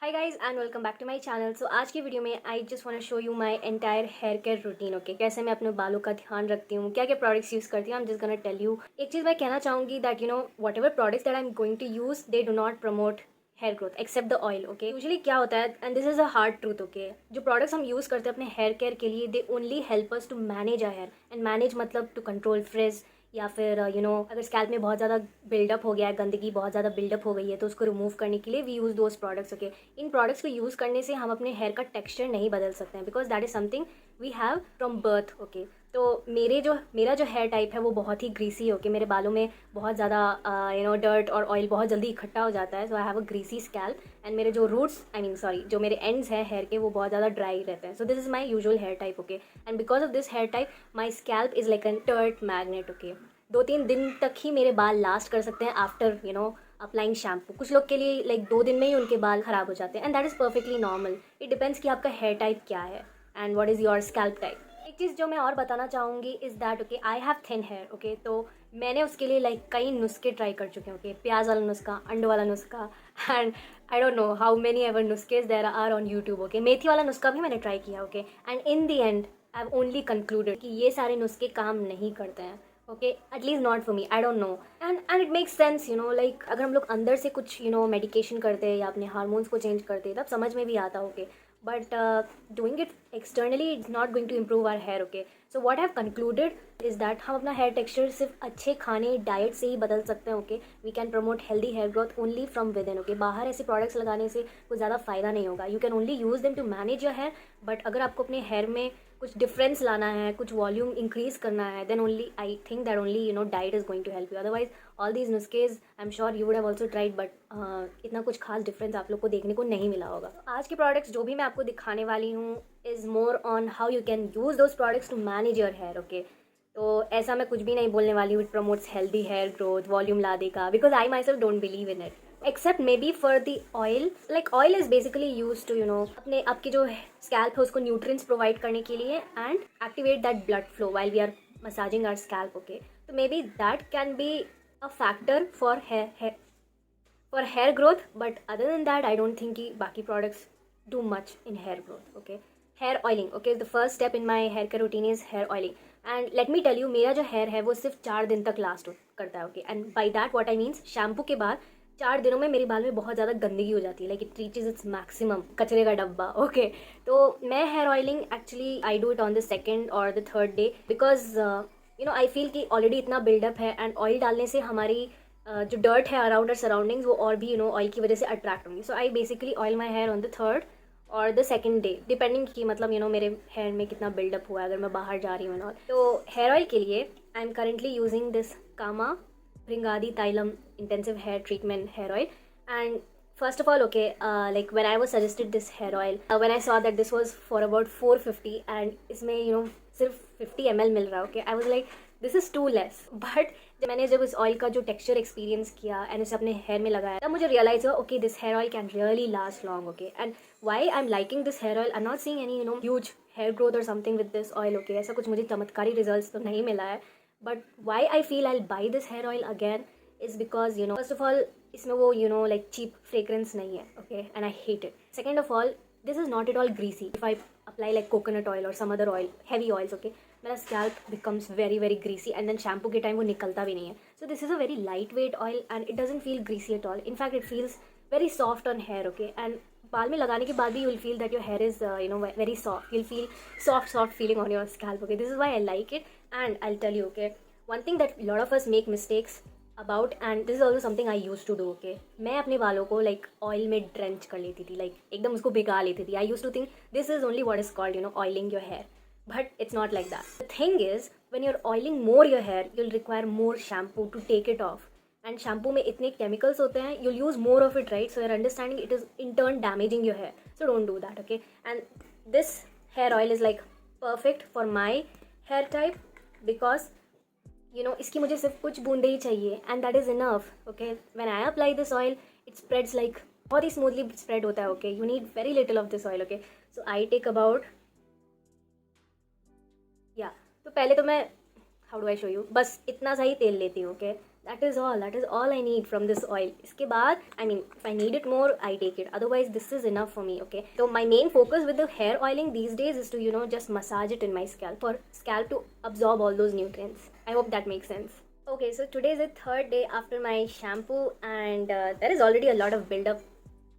Hi guys and welcome back to my channel. So आज की video में I just want to show you my entire hair care routine. Okay, कैसे मैं अपने बालों का ध्यान रखती हूँ, क्या क्या प्रोडक्ट्स यूज़ करती हूँ। I am just gonna tell you. एक चीज़ मैं कहना चाहूँगी that whatever products that I am going to use they do not promote hair growth except the oil. Okay, usually क्या होता है, and this is a hard truth. Okay, जो products हम यूज़ करते हैं अपने हेयर केयर के लिए, they only help us to manage our hair. And manage मतलब टू कंट्रोल फ्रिज, या फिर अगर स्कैल्प में बहुत ज़्यादा बिल्डअप हो गया है, गंदगी बहुत ज़्यादा बिल्डअप हो गई है, तो उसको रिमूव करने के लिए we use those products. Okay, इन प्रोडक्ट्स को यूज़ करने से हम अपने हेयर का टेक्सचर नहीं बदल सकते हैं, because that is something we have from birth. Okay, तो मेरा जो हेयर टाइप है वो बहुत ही ग्रीसी है। ओके, मेरे बालों में बहुत ज़्यादा डर्ट और ऑयल बहुत जल्दी इकट्ठा हो जाता है। So I have a greasy scalp and मेरे जो रूट्स जो मेरे एंड्स हैं हेयर के, वो बहुत ज़्यादा ड्राई रहते हैं। So this is my usual hair type. Okay, and because of this hair type my scalp is like an dirt magnet. Okay, 2-3 दिन तक ही मेरे बाल लास्ट कर सकते हैं आफ्टर अप्लाइंग शैम्पू। कुछ लोग के लिए लाइक 2 दिन में ही उनके बाल खराब हो जाते हैं, and that is perfectly normal. It depends कि आपका हेयर टाइप क्या है and what is your scalp type. एक चीज़ जो मैं और बताना चाहूँगी is that okay, I have thin hair. Okay, तो मैंने उसके लिए लाइक कई नुस्खे ट्राई कर चुके हैं। ओके, प्याज वाला नुस्खा, अंडे वाला नुस्खा, and I don't know how many ever नुस्खेज there are on YouTube. Okay, मेथी वाला नुस्खा भी मैंने ट्राई किया। Okay, and in the end I have only concluded कि ये सारे नुस्खे काम नहीं करते हैं। Okay, at least not for me, I don't know. And it makes sense, like अगर हम लोग अंदर से कुछ मेडिकेशन करते हैं या अपने हार्मोन्स को चेंज करते हैं, तब समझ में भी आता। Okay, but doing it externally it's not going to improve our hair. Okay, so what I have concluded is that हम अपना हेयर टेक्सचर सिर्फ अच्छे खाने डाइट से ही बदल सकते हैं। Okay, we can promote healthy hair growth only from within. Okay, बाहर ऐसे प्रोडक्ट्स लगाने से कुछ ज़्यादा फ़ायदा नहीं होगा। You can only use them to manage your hair, but अगर आपको अपने हेयर में कुछ डिफरेंस लाना है, कुछ वॉल्यूम इंक्रीज करना है, then only I think that only diet is going to help you. Otherwise all these नुस्खेज I am sure you would have also tried, but इतना कुछ खास डिफरेंस आप लोग को देखने को नहीं मिला होगा। आज के प्रोडक्ट्स जो भी मैं आपको दिखाने वाली हूँ is more on how you can use those products to manage your hair. Okay, तो ऐसा मैं कुछ भी नहीं बोलने वाली हूँ it promotes healthy hair growth, volume ला देगा, because I myself don't believe in it except maybe for the oil. Like oil is basically use to अपने आपकी जो स्कैल्प है उसको न्यूट्रिएंट्स प्रोवाइड करने के लिए and activate that blood flow while we are massaging our scalp. Okay, तो maybe that can be a factor for hair growth, but other than that I don't think कि बाकी products do much in hair growth. Okay, hair oiling. Okay, the first step in my hair care routine is hair oiling. And let me tell you, मेरा जो hair है वो सिर्फ 4 दिन तक last करता है। Okay, and by that what I means, shampoo के बाद 4 दिनों में मेरे बाल में बहुत ज़्यादा गंदगी हो जाती है, like it reaches its maximum, कचरे का डब्बा। ओके, तो मैं hair oiling actually I do it on the second और the third day, because I feel कि ऑलरेडी इतना बिल्डअप है एंड ऑयल डालने से हमारी जो डर्ट है अराउंड आर सराउंडिंग्स वो और भी ऑयल की वजह से अट्रैक्ट होंगी। So I basically oil my hair on the third और द सेकेंड डे, डिपेंडिंग कि मतलब मेरे हेयर में कितना बिल्डअप हुआ है, अगर मैं बाहर जा रही हूँ और। तो हेयर ऑयल के लिए I am currently using this Kama Bringadi Thailam intensive hair treatment hair oil. And first of all, okay, like when I was suggested this hair oil, when I saw that this was for about 450 and इसमें सिर्फ 50 ml मिल रहा है, okay, I was like this is too less. But जब इस oil का जो texture experience किया and इसे अपने हेयर में लगाया, तब मुझे रियलाइज हुआ okay this hair oil can really last long. Okay, and why I am liking this hair oil, I am not seeing any huge hair growth और something with this oil. Okay, ऐसा कुछ मुझे चमत्कारी result तो नहीं मिला है, but why I feel I buy this hair oil again is because first of all इसमें वो लाइक चीप फ्रेग्रेंस नहीं है। Okay, and I hate it. Second of all, this is not at all greasy. If I apply like coconut oil और some other oil, heavy oils, okay, मेरा scalp becomes very very greasy and then shampoo के time वो निकलता भी नहीं है। So this is a very light weight oil and it doesn't feel greasy at all. In fact it feels very soft on hair. Okay, and बाल में लगाने के बाद भी you will feel that your hair is very soft, you will feel soft feeling on your scalp. Okay, this is why I like it and I tell you okay, one thing that lot of us make mistakes about, and this is also something I used to do. Okay, मैं अपने बालों को like oil में drench कर लेती थी, like एकदम उसको भिगा लेती थी. I used to think this is only what is called oiling your hair, but it's not like that. The thing is, when you're oiling more your hair, you'll require more shampoo to take it off, and shampoo में इतने chemicals होते हैं, you'll use more of it, right? So you're understanding it is in turn damaging your hair, so don't do that. Okay, and this hair oil is like perfect for my hair type because इसकी मुझे सिर्फ कुछ बूंदे ही चाहिए and that is enough. Okay, when I apply this oil it spreads like बहुत ही smoothly spread होता है। Okay, you need very little of this oil. Okay, so I take about तो पहले तो मैं how do I show you, बस इतना सा ही तेल लेती हूँ। Okay, That is all. That is all I need from this oil. इसके बाद, I mean, if I need it more, I take it. Otherwise, this is enough for me, okay? So my main focus with the hair oiling these days is to, just massage it in my scalp for scalp to absorb all those nutrients. I hope that makes sense. Okay, so today is the third day after my shampoo, and there is already a lot of buildup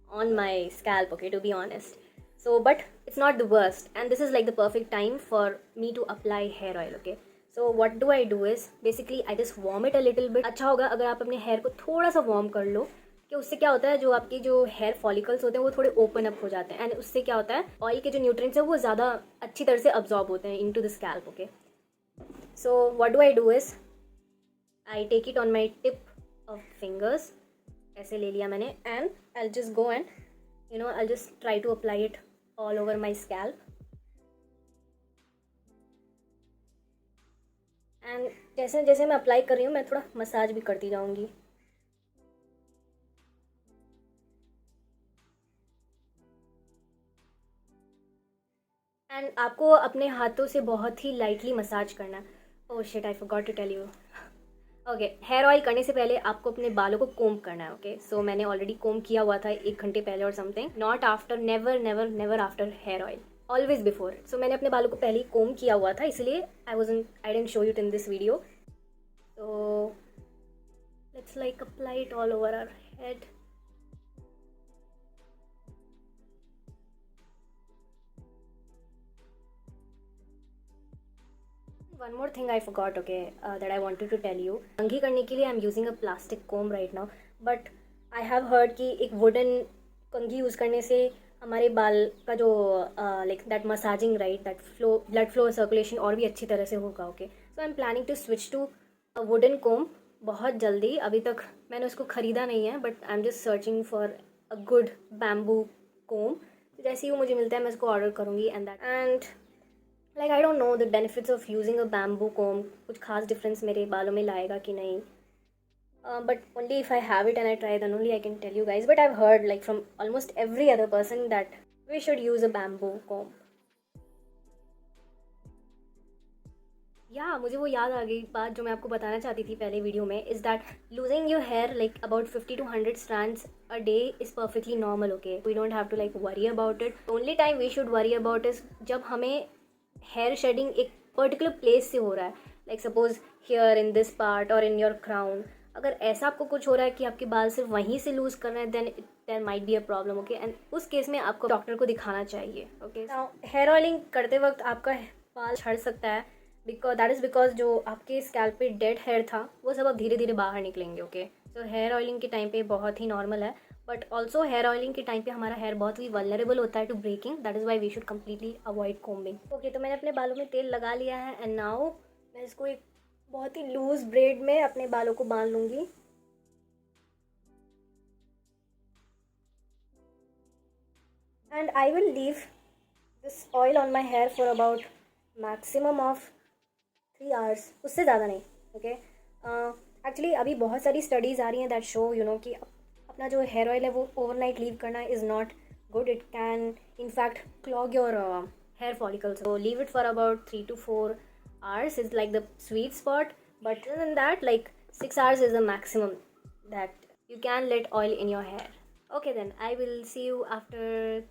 on my scalp, okay, to be honest. So, but it's not the worst, and this is like the perfect time for me to apply hair oil, okay? So what do I do is basically I just warm it a little bit. अच्छा होगा अगर आप अपने hair को थोड़ा सा warm कर लो, कि उससे क्या होता है, जो आपकी जो हेयर फॉलिकल्स होते हैं वो थोड़े ओपन अप हो जाते हैं, एंड उससे क्या होता है, ऑयल के जो न्यूट्रिएंट्स हैं वो ज़्यादा अच्छी तरह से अब्जॉर्ब होते हैं into the scalp, okay? So what do I do is I take it on my tip of fingers, ऐसे ले लिया मैंने, and I just go and I just try to apply it all over my scalp. And जैसे जैसे मैं apply कर रही हूँ मैं थोड़ा मसाज भी करती जाऊँगी. एंड आपको अपने हाथों से बहुत ही लाइटली मसाज करना है. Oh shit, I forgot to tell you. Okay, hair oil करने से पहले आपको अपने बालों को कोम्ब करना है, ओके? सो मैंने ऑलरेडी कोम्ब किया हुआ था 1 घंटे पहले और something. Not after, never never never after hair oil, always before. So मैंने अपने बालों को पहले ही कोम्ब किया हुआ था, इसलिए I didn't show it in this video. So let's like apply it all over our head. One more thing I forgot, okay, that I wanted to tell you. कंघी करने के लिए I am using a plastic comb right now, but I have heard कि एक wooden कंघी use करने से हमारे बाल का जो like that massaging right, that flow, blood flow circulation और भी अच्छी तरह से होगा, okay? So I am planning to switch to a wooden comb बहुत जल्दी. अभी तक मैंने उसको ख़रीदा नहीं है, but I am just searching for a good bamboo comb. जैसे ही वो मुझे मिलता है मैं उसको ऑर्डर करूँगी. And like I don't know the benefits of using a bamboo comb, कुछ खास डिफरेंस मेरे बालों में लाएगा कि नहीं, but only if I have it and I try then only I can tell you guys. But I have heard like from almost every other person that we should use a bamboo comb. या मुझे वो याद आ गई बात जो मैं आपको बताना चाहती थी पहले वीडियो में, is that losing your hair like about 50 to 100 strands a day is perfectly normal, okay? We don't have to like worry about it. Only time we should worry about is जब हमें hair shedding एक particular place से हो रहा है, like suppose here in this part और in your crown. अगर ऐसा आपको कुछ हो रहा है कि आपके बाल सिर्फ वहीं से लूज़ कर रहे हैं, then there might be a problem, okay? And उस केस में आपको डॉक्टर को दिखाना चाहिए, ओके? हेयर ऑयलिंग करते वक्त आपका बाल झड़ सकता है, बिकॉज दैट इज़ बिकॉज जो आपके स्कैल्प पे डेड हेयर था वो सब अब धीरे धीरे बाहर निकलेंगे, ओके? तो हेयर ऑयलिंग के टाइम पे बहुत ही नॉर्मल है, बट ऑल्सो हेयर ऑयलिंग के टाइम पे हमारा हेयर बहुत ही वल्नरेबल होता है to breaking. That is why we should completely avoid combing, okay? तो मैंने अपने बालों में तेल लगा लिया है, एंड नाउ मैं इसको एक बहुत ही लूज ब्रेड में अपने बालों को बांध लूँगी. And I will leave this oil on my here for about maximum of 3 hours, उससे ज़्यादा नहीं, ओके? एक्चुअली अभी बहुत सारी स्टडीज़ आ रही हैं दैट शो कि अपना जो हेयर ऑयल है वो ओवरनाइट लीव करना is not good. It can in fact clog your hair follicles. So leave it for about 3 to 4 hours is like the sweet spot, but other than that, like 6 hours is the maximum that you can let oil in your hair. Okay, then I will see you after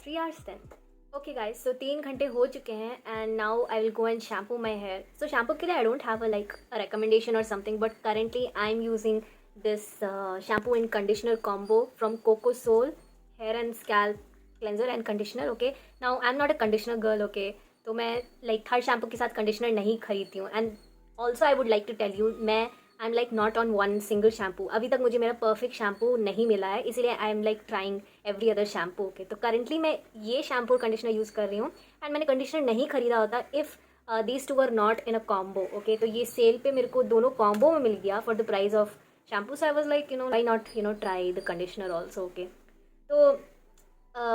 3 hours then. Okay guys, so 3 घंटे हो चुके हैं, and now I will go and shampoo my hair. So shampoo के लिए I don't have a recommendation or something, but currently I'm using this shampoo and conditioner combo from Coco Soul hair and scalp cleanser and conditioner, okay? Now I'm not a conditioner girl, okay? तो मैं like हर shampoo के साथ conditioner नहीं खरीदती हूँ. And also I would like to tell you, मैं I am like not on one single shampoo. अभी तक मुझे मेरा परफेक्ट शैम्पू नहीं मिला है, इसीलिए आई am like trying every other shampoo, okay? तो करेंटली मैं ये शैम्पू और कंडीशनर यूज़ कर रही हूँ, एंड मैंने कंडीशनर नहीं खरीदा होता if these two were not in a combo, okay? तो ये सेल पे मेरे को दोनों कॉम्बो में मिल गया for the price of shampoo. So I was like why not try the conditioner also, okay? तो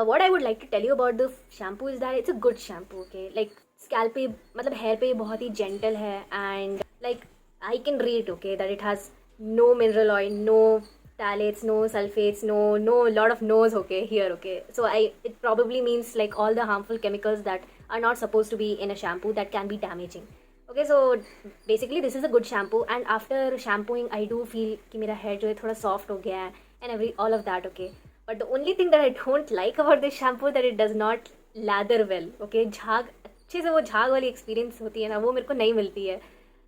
what I would like to tell you about the shampoo is that it's a good shampoo, okay? Like scalp पे मतलब hair पे बहुत ही gentle है, and like I can rate, okay, that it has no mineral oil, no phthalates, no sulfates, no lot of no's, okay, here, okay? So it probably means like all the harmful chemicals that are not supposed to be in a shampoo that can be damaging, okay so basically this is a good shampoo and after shampooing I do feel कि मेरा hair जो है थोड़ा soft हो गया है and every all of that okay. But the only thing that I don't like about this shampoo that it does not lather well. Okay, झाग अच्छे से वो झाग वाली एक्सपीरियंस होती है ना, वो मेरे को नहीं मिलती है.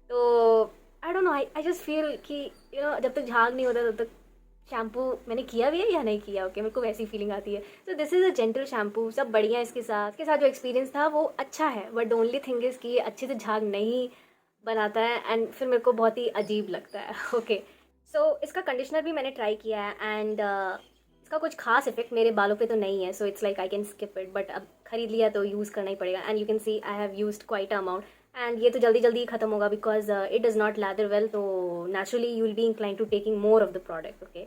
तो आई don't no, I just feel कि जब तक झाग नहीं होता तब तक शैम्पू मैंने किया भी है या नहीं किया. ओके, मेरे को वैसी फीलिंग आती है. तो this is a gentle shampoo, सब बढ़िया है इसके साथ जो एक्सपीरियंस था वो अच्छा है. But the only thing is कि ये अच्छे से झाग नहीं बनाता है एंड फिर मेरे को बहुत ही अजीब लगता है. ओके सो इसका कंडीशनर भी मैंने ट्राई किया है एंड इसका कुछ खास इफेक्ट मेरे बालों पे तो नहीं है. So it's like I can skip it. But अब खरीद लिया तो यूज़ करना ही पड़ेगा. And you can see I have used quite amount and ये तो जल्दी जल्दी ही खत्म होगा because it does not lather well. तो naturally you will be incline to taking more of the product. Okay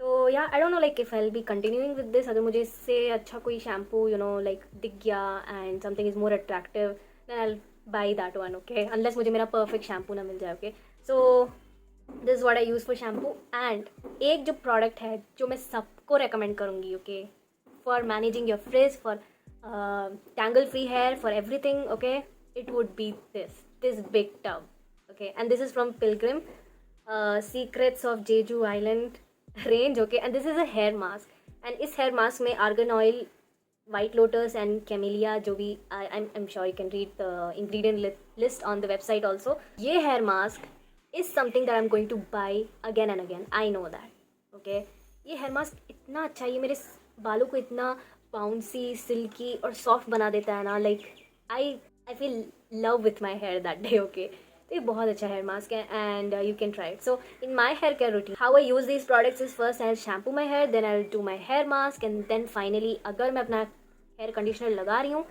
तो yeah I don't know like if I will be continuing with this. अगर मुझे इससे अच्छा कोई शैम्पू लाइक दिख गया and something is more attractive then I buy that one. Okay unless मुझे मेरा परफेक्ट शैम्पू ना मिल जाए. Okay so this is what I use for shampoo. And एक जो प्रोडक्ट है जो मैं सबको रेकमेंड करूँगी okay for managing your frizz, for tangle free hair, for everything. Okay it would be this big tub. Okay, and this is from Pilgrim Secrets of Jeju Island range. Okay, and this is a hair mask and इस hair mask में argan oil, white lotus and camellia जो भी I'm sure you can read the ingredient list on the website also. ये hair mask is something that I'm going to buy again and again. I know that. Okay, ये hair mask इतना अच्छा है, ये मेरे बालों को इतना बाउंसी, सिल्की और सॉफ्ट बना देता है ना. Like I feel love with my hair that day. Okay तो ये बहुत अच्छा हेयर मास्क है and you can try it. So in my hair care routine how I use these products is first I shampoo my hair, then I do my hair mask and then finally अगर मैं अपना hair conditioner लगा रही हूँ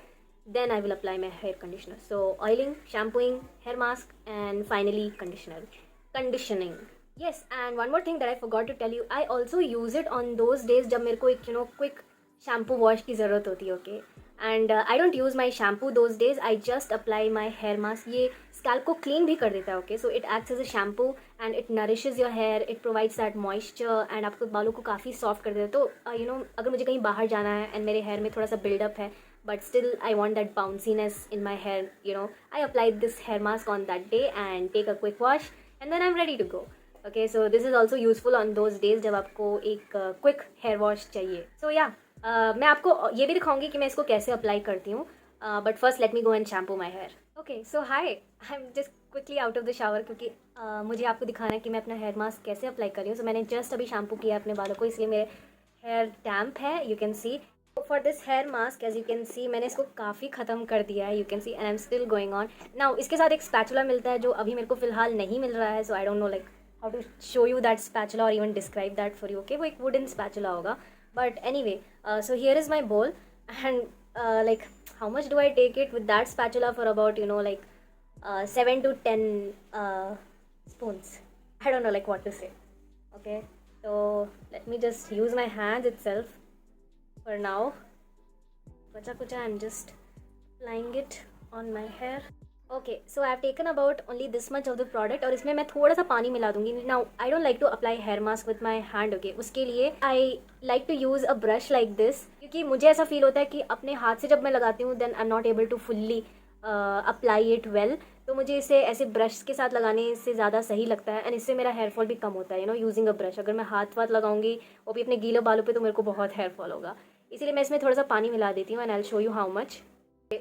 then I will apply my hair conditioner. So oiling, shampooing, hair mask and finally conditioning. Yes, and one more thing that I forgot to tell you, I also use it on those days जब मेरे को एक quick shampoo wash की ज़रूरत होती है. Okay and I don't use my shampoo those days, I just apply my hair mask. ये scalp को क्लीन भी कर देता है. Okay so it acts as a shampoo and it nourishes your hair, it provides that moisture and आपको बालों को काफ़ी सॉफ्ट कर देता है. तो अगर मुझे कहीं बाहर जाना है एंड मेरे हेयर में थोड़ा सा बिल्डअप है but still I want that bounciness in my hair, I apply this hair mask on that day and take a quick wash and then I'm ready to go. Okay, so this is also useful on those days जब आपको एक quick hair wash चाहिए. सो या मैं आपको ये भी दिखाऊंगी कि मैं इसको कैसे अप्लाई करती हूँ. But first let me go and shampoo my hair. Okay so hi, I am just quickly out of the shower क्योंकि मुझे आपको दिखाना है कि मैं अपना हेयर मास्क कैसे अप्लाई कर रही हूँ. सो मैंने जस्ट अभी शैम्पू किया अपने बालों को, इसलिए मेरे हेयर डैम्प है. You can see for this hair mask as you can see मैंने इसको काफ़ी ख़त्म कर दिया है. You can see and I am still going on now. इसके साथ एक स्पैचुला मिलता है जो अभी मेरे को फिलहाल नहीं मिल रहा है. So I don't know like how to show you that spatula or even describe that for you. Okay, वो एक wooden spatula होगा. But anyway, so here is my bowl and like how much do I take it with that spatula for about 7 to 10 spoons. I don't know like what to say. Okay, so let me just use my hands itself for now. Bacha kucha, I'm just applying it on my hair. Okay so I have taken about only this much of the product और इसमें मैं थोड़ा सा पानी मिला दूंगी. Now I don't like to apply hair mask with my hand. Okay उसके लिए I like to use a brush like this क्योंकि मुझे ऐसा फील होता है कि अपने हाथ से जब मैं लगाती हूँ then I am not able to fully apply it well. तो मुझे इसे ऐसे ब्रश के साथ लगाने से ज़्यादा सही लगता है एंड इससे मेरा हेयर फॉल भी कम होता है यूजिंग अ ब्रश. अगर मैं हाथ लगाऊंगी वो भी अपने गीले बालों पे तो मेरे को बहुत हेयर फॉल होगा. इसीलिए मैं इसमें थोड़ा सा पानी मिला देती हूँ and I will show you how much.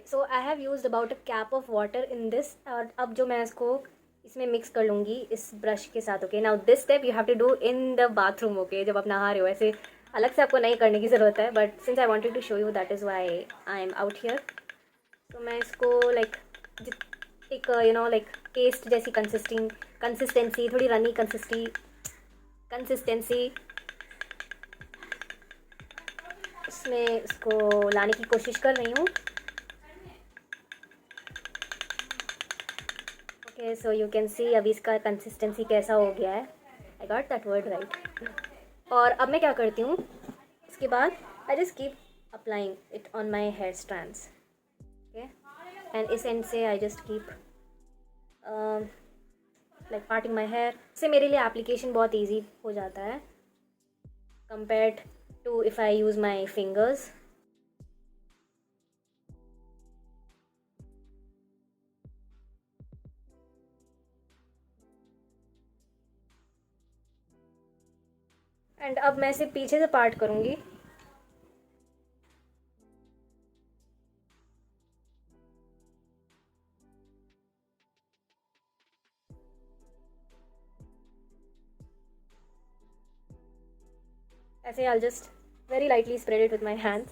So I have used about a cap of water in this और अब जो मैं इसको इसमें मिक्स कर लूँगी इस ब्रश के साथ. Okay now this step you have to do in the bathroom. Okay जब आप नहा रहे हो ऐसे अलग से आपको नहीं करने की ज़रूरत है but since I wanted to show you that is why I am out here. तो मैं इसको लाइक एक लाइक पेस्ट जैसी कंसिस्टेंसी थोड़ी रनी कंसिस्टेंसी इसमें इसको लाने की कोशिश कर रही हूँ. Okay so you can see अभी इसका कंसिस्टेंसी कैसा हो गया है. I got that word right. और अब मैं क्या करती हूँ इसके बाद I just keep applying it on my hair strands. Okay and इस एंड से I just keep like parting my hair. इससे मेरे लिए एप्लीकेशन बहुत ईजी हो जाता है compared to if I use my fingers. And अब मैं इसे पीछे से पार्ट करूँगी। ऐसे I'll just very lightly spread it with my hands.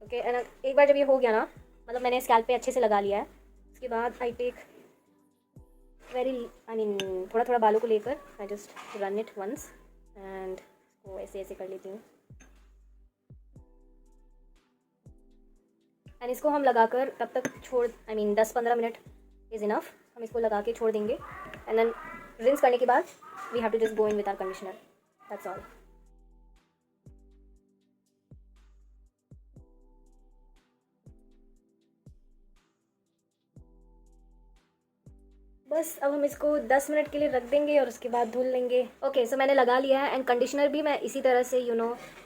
Okay and एक बार जब ये हो गया ना, मतलब मैंने स्कैल्प पे अच्छे से लगा लिया है, उसके बाद आई टेक थोड़ा थोड़ा बालों को लेकर I just run it once and वो ऐसे ऐसे कर लेती हूँ। एंड इसको हम लगाकर तब तक छोड़ 10-15 मिनट इज़ इनफ। हम इसको लगा के छोड़ देंगे एंड देन रिंस करने के बाद we have to just go in with our conditioner, that's all. बस अब हम इसको 10 मिनट के लिए रख देंगे और उसके बाद धुल लेंगे। ओके सो मैंने लगा लिया है एंड कंडीशनर भी मैं इसी तरह से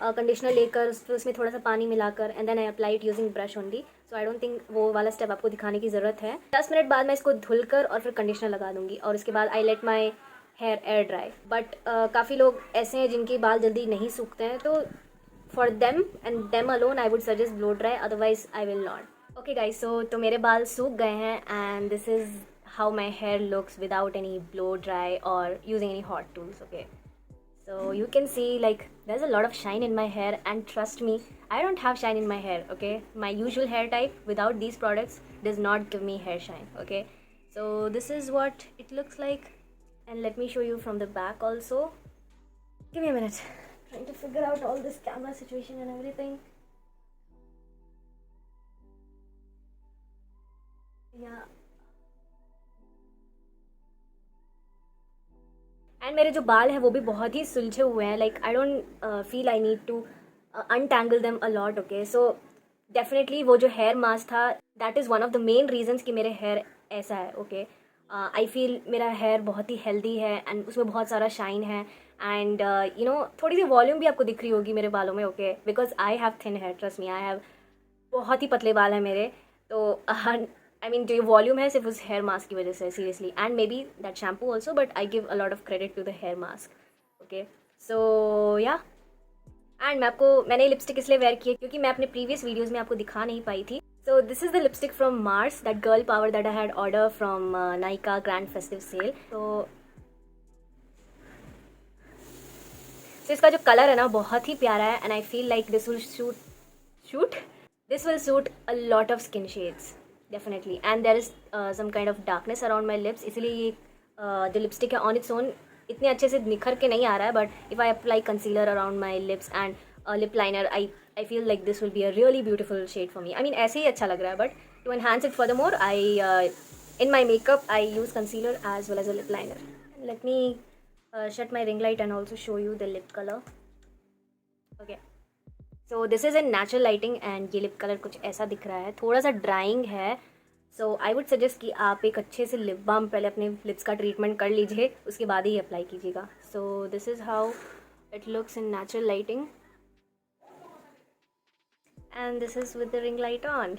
कंडीशनर लेकर फिर उसमें थोड़ा सा पानी मिलाकर and then I apply it using brush only. So I don't think वो वाला स्टेप आपको दिखाने की ज़रूरत है। 10 मिनट बाद मैं इसको धुलकर और फिर कंडीशनर लगा दूंगी और उसके बाद I let my hair air dry. But काफ़ी लोग ऐसे हैं जिनके बाल जल्दी नहीं सूखते हैं, तो for them and them alone I would suggest blow dry, otherwise I will not. Okay guys, so तो मेरे बाल सूख गए हैं and this is how my hair looks without any blow dry or using any hot tools. Okay, so you can see like there's a lot of shine in my hair, and trust me, I don't have shine in my hair. Okay, my usual hair type without these products does not give me hair shine. Okay, so this is what it looks like, and let me show you from the back also. Give me a minute, trying to figure out all this camera situation and everything. Yeah, and मेरे जो बाल हैं वो भी बहुत ही सुलझे हुए हैं। Like I don't feel I need to untangle them a lot. Okay, so definitely वो जो हेयर मास्क था that is one of the main reasons कि मेरे हेयर ऐसा है। ओके, आई फील मेरा हेयर बहुत ही हेल्दी है एंड उसमें बहुत सारा शाइन है एंड थोड़ी सी वॉल्यूम भी आपको दिख रही होगी मेरे बालों में। Okay, because I have thin hair, trust me, I have बहुत ही पतले बाल हैं मेरे। तो जो ये वॉल्यूम है सिर्फ उस हेयर मास्क की वजह से, seriously, and maybe that shampoo also, but I give a lot of credit to the hair mask. Okay, so yeah, and मैंने लिपस्टिक इसलिए वेयर की है क्योंकि मैं अपने प्रीवियस वीडियोज़ में आपको दिखा नहीं पाई थी। सो this is the lipstick from Mars, that girl power that I had order from Nykaa grand festive cell. तो इसका जो कलर है ना बहुत ही प्यारा है and I feel like this will suit a lot of skin shades definitely, and there is some kind of darkness around my lips, इसलिए ये जो लिपस्टिक है ऑन इट्स ओन इतने अच्छे से निखर के नहीं आ रहा है, but if I apply concealer around my lips and lip liner I feel like this will be a really beautiful shade for me. ऐसे ही अच्छा लग रहा है, but to enhance it further more I in my makeup I use concealer as well as a lip liner. Let me shut my ring light and also show you the lip color. Okay, so this is in natural lighting and ये lip color कुछ ऐसा दिख रहा है, थोड़ा सा drawing है। So I would suggest कि आप एक अच्छे से लिप बाम पहले अपने लिप्स का ट्रीटमेंट कर लीजिए, उसके बाद ही अप्लाई कीजिएगा। सो this is how it looks in natural lighting and this is with the ring light on.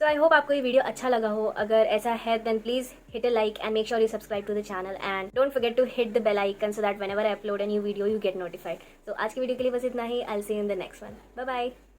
तो आई होप आपको ये वीडियो अच्छा लगा हो। अगर ऐसा है then please hit a like and make sure you subscribe to the channel and don't forget to hit the bell icon so that whenever I upload a new video you get notified. तो आज की video के लिए बस इतना ही। I will see you in the next one. Bye bye.